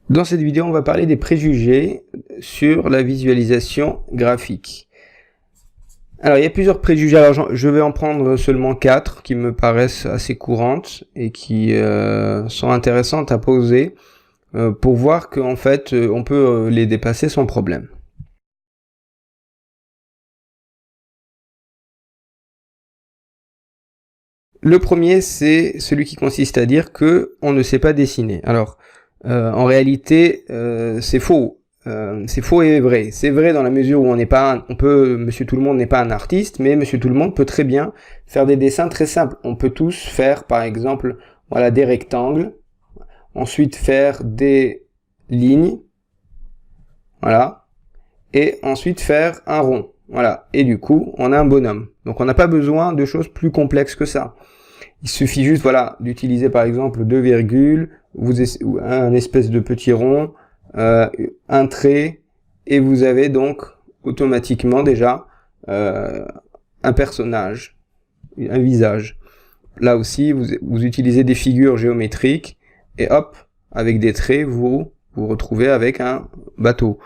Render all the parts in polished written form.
Dans cette vidéo, on va parler des préjugés sur la visualisation graphique. Alors, il y a plusieurs préjugés. Alors, je vais en prendre seulement 4 qui me paraissent assez courantes et qui sont intéressantes à poser pour voir qu'en fait, on peut les dépasser sans problème. Le premier, c'est celui qui consiste à dire que on ne sait pas dessiner. Alors, en réalité, c'est faux. C'est faux et vrai. C'est vrai dans la mesure où Monsieur Tout le Monde n'est pas un artiste, mais Monsieur Tout le Monde peut très bien faire des dessins très simples. On peut tous faire, par exemple, voilà, des rectangles, ensuite faire des lignes, voilà, et ensuite faire un rond, voilà. Et du coup, on a un bonhomme. Donc, on n'a pas besoin de choses plus complexes que ça. Il suffit juste, voilà, d'utiliser par exemple deux virgules, ou un espèce de petit rond, un trait, et vous avez donc automatiquement déjà un personnage, un visage. Là aussi, vous utilisez des figures géométriques, et hop, avec des traits, vous vous retrouvez avec un bateau.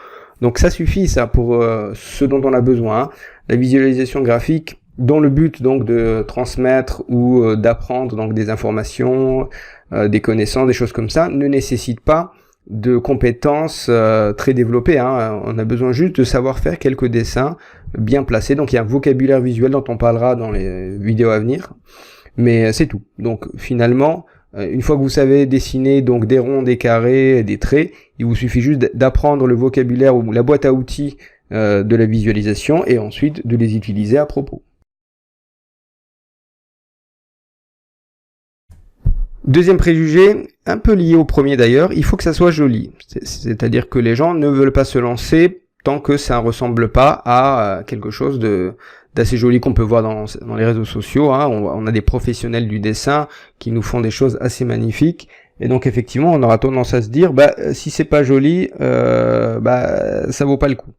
Donc ça suffit, ça, pour ce dont on a besoin. La visualisation graphique, dans le but donc de transmettre ou d'apprendre donc des informations, des connaissances, des choses comme ça, ne nécessite pas de compétences très développées. Hein. On a besoin juste de savoir faire quelques dessins bien placés. Donc il y a un vocabulaire visuel dont on parlera dans les vidéos à venir, mais c'est tout. Donc finalement, une fois que vous savez dessiner donc des ronds, des carrés, des traits, il vous suffit juste d'apprendre le vocabulaire ou la boîte à outils de la visualisation et ensuite de les utiliser à propos. Deuxième préjugé, un peu lié au premier d'ailleurs, il faut que ça soit joli. C'est-à-dire que les gens ne veulent pas se lancer tant que ça ne ressemble pas à quelque chose d'assez joli qu'on peut voir dans les réseaux sociaux. Hein. On a des professionnels du dessin qui nous font des choses assez magnifiques. Et donc effectivement, on aura tendance à se dire, si c'est pas joli, ça vaut pas le coup.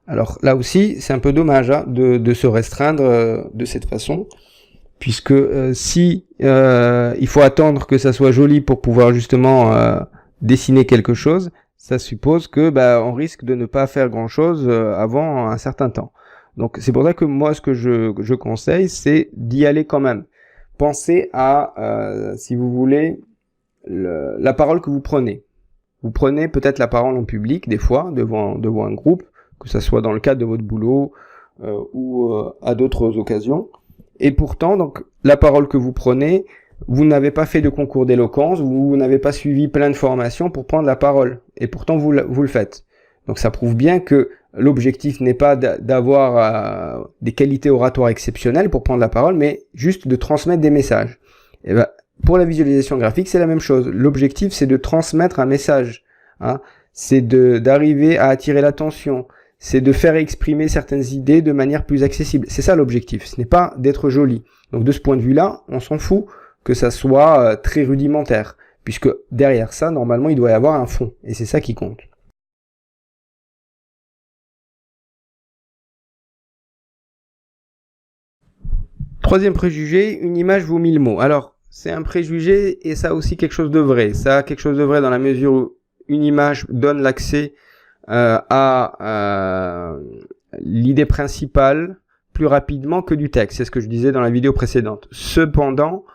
Alors là aussi, c'est un peu dommage de se restreindre de cette façon. Puisque si il faut attendre que ça soit joli pour pouvoir justement dessiner quelque chose, ça suppose que on risque de ne pas faire grand chose avant un certain temps. Donc c'est pour ça que moi ce que je conseille, c'est d'y aller quand même. Pensez à, si vous voulez, la parole que vous prenez. Vous prenez peut-être la parole en public des fois devant un groupe, que ça soit dans le cadre de votre boulot ou à d'autres occasions. Et pourtant, donc, la parole que vous prenez, vous n'avez pas fait de concours d'éloquence, vous n'avez pas suivi plein de formations pour prendre la parole. Et pourtant, vous le faites. Donc, ça prouve bien que l'objectif n'est pas d'avoir des qualités oratoires exceptionnelles pour prendre la parole, mais juste de transmettre des messages. Et pour la visualisation graphique, c'est la même chose. L'objectif, c'est de transmettre un message. Hein. C'est d'arriver à attirer l'attention. C'est de faire exprimer certaines idées de manière plus accessible. C'est ça l'objectif, ce n'est pas d'être joli. Donc de ce point de vue-là, on s'en fout que ça soit très rudimentaire, puisque derrière ça, normalement, il doit y avoir un fond, et c'est ça qui compte. Troisième préjugé, une image vaut 1000 mots. Alors, c'est un préjugé, et ça aussi quelque chose de vrai. Ça a quelque chose de vrai dans la mesure où une image donne l'accès à l'idée principale plus rapidement que du texte. C'est ce que je disais dans la vidéo précédente. Cependant,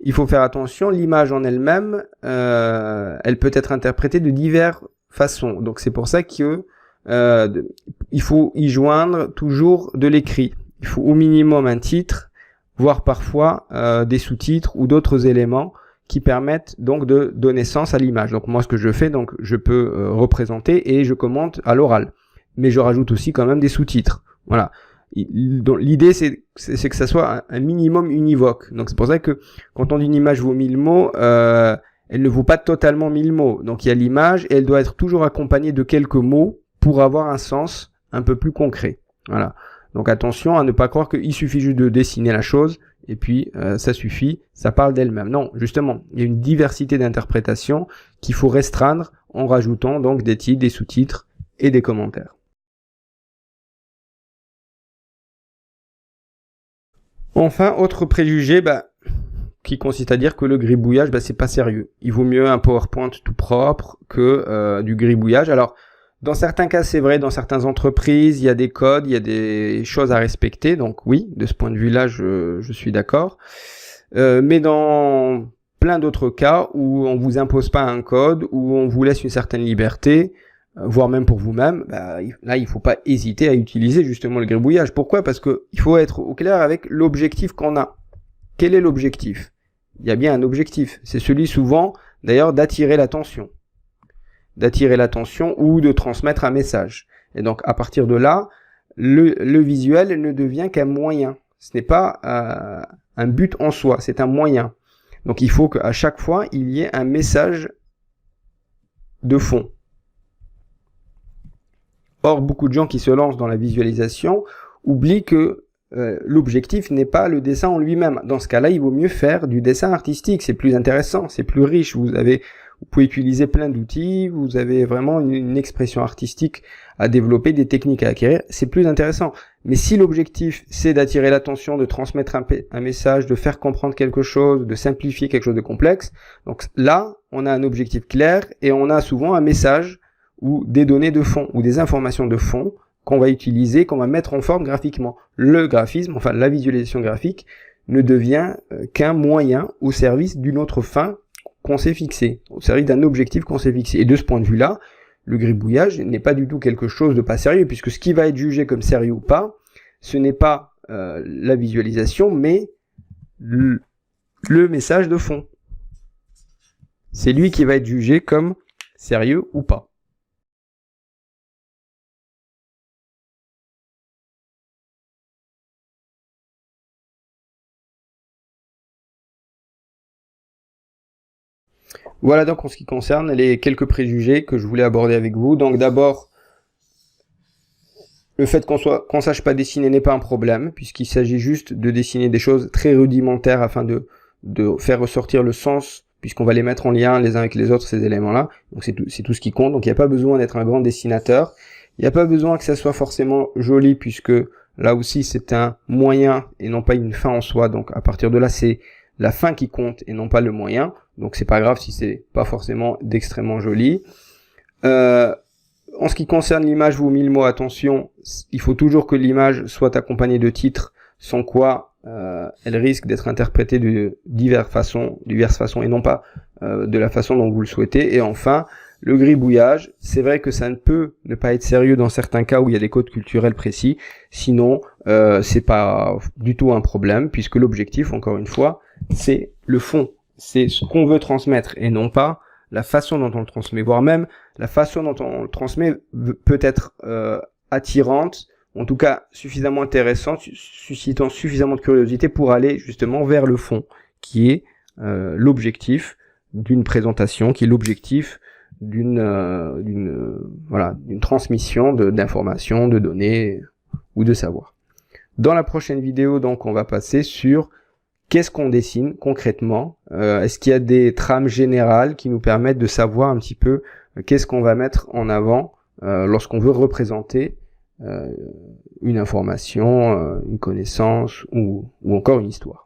il faut faire attention, l'image en elle-même, elle peut être interprétée de diverses façons. Donc c'est pour ça que il faut y joindre toujours de l'écrit. Il faut au minimum un titre, voire parfois des sous-titres ou d'autres éléments qui permettent donc de donner sens à l'image. Donc moi ce que je fais, donc je peux représenter et je commente à l'oral. Mais je rajoute aussi quand même des sous-titres. Voilà. L'idée c'est que ça soit un minimum univoque. Donc c'est pour ça que quand on dit une image vaut 1000 mots, elle ne vaut pas totalement 1000 mots. Donc il y a l'image et elle doit être toujours accompagnée de quelques mots pour avoir un sens un peu plus concret. Voilà. Donc attention à ne pas croire qu'il suffit juste de dessiner la chose et puis ça suffit, ça parle d'elle-même. Non, justement, il y a une diversité d'interprétations qu'il faut restreindre en rajoutant donc des titres, des sous-titres et des commentaires. Enfin, autre préjugé, qui consiste à dire que le gribouillage, c'est pas sérieux. Il vaut mieux un PowerPoint tout propre que du gribouillage. Alors, dans certains cas, c'est vrai, dans certaines entreprises, il y a des codes, il y a des choses à respecter. Donc oui, de ce point de vue-là, je suis d'accord. Mais dans plein d'autres cas où on vous impose pas un code, où on vous laisse une certaine liberté, voire même pour vous-même, là, il faut pas hésiter à utiliser justement le gribouillage. Pourquoi? Parce que il faut être au clair avec l'objectif qu'on a. Quel est l'objectif? Il y a bien un objectif. C'est celui souvent, d'ailleurs, d'attirer l'attention. D'attirer l'attention ou de transmettre un message. Et donc, à partir de là, le visuel ne devient qu'un moyen. Ce n'est pas un but en soi, c'est un moyen. Donc, il faut qu'à chaque fois, il y ait un message de fond. Or, beaucoup de gens qui se lancent dans la visualisation oublient que l'objectif n'est pas le dessin en lui-même. Dans ce cas-là, il vaut mieux faire du dessin artistique. C'est plus intéressant, c'est plus riche. Vous pouvez utiliser plein d'outils, vous avez vraiment une expression artistique à développer, des techniques à acquérir. C'est plus intéressant. Mais si l'objectif, c'est d'attirer l'attention, de transmettre un message, de faire comprendre quelque chose, de simplifier quelque chose de complexe, donc là, on a un objectif clair et on a souvent un message ou des données de fond ou des informations de fond qu'on va utiliser, qu'on va mettre en forme graphiquement. Le graphisme, enfin la visualisation graphique, ne devient qu'un moyen au service d'une autre fin qu'on s'est fixé, au service d'un objectif qu'on s'est fixé. Et de ce point de vue-là, le gribouillage n'est pas du tout quelque chose de pas sérieux, puisque ce qui va être jugé comme sérieux ou pas, ce n'est pas la visualisation, mais le message de fond. C'est lui qui va être jugé comme sérieux ou pas. Voilà donc en ce qui concerne les quelques préjugés que je voulais aborder avec vous. Donc d'abord, le fait qu'on sache pas dessiner n'est pas un problème, puisqu'il s'agit juste de dessiner des choses très rudimentaires afin de faire ressortir le sens, puisqu'on va les mettre en lien les uns avec les autres, ces éléments-là. Donc c'est tout ce qui compte. Donc il n'y a pas besoin d'être un grand dessinateur. Il n'y a pas besoin que ça soit forcément joli, puisque là aussi c'est un moyen et non pas une fin en soi. Donc à partir de là, c'est la fin qui compte et non pas le moyen. Donc c'est pas grave si c'est pas forcément d'extrêmement joli. En ce qui concerne l'image, vous 1000 mots, attention, il faut toujours que l'image soit accompagnée de titres, sans quoi elle risque d'être interprétée de diverses façons et non pas de la façon dont vous le souhaitez. Et enfin, le gribouillage, c'est vrai que ça ne peut ne pas être sérieux dans certains cas où il y a des codes culturels précis, sinon c'est pas du tout un problème, puisque l'objectif, encore une fois, c'est le fond, c'est ce qu'on veut transmettre et non pas la façon dont on le transmet, voire même la façon dont on le transmet peut être attirante, en tout cas suffisamment intéressante, suscitant suffisamment de curiosité pour aller justement vers le fond, qui est l'objectif d'une présentation, qui est l'objectif d'une transmission d'informations, de données ou de savoir. Dans la prochaine vidéo, donc, on va passer sur qu'est-ce qu'on dessine concrètement. Est-ce qu'il y a des trames générales qui nous permettent de savoir un petit peu qu'est-ce qu'on va mettre en avant lorsqu'on veut représenter une information, une connaissance ou encore une histoire.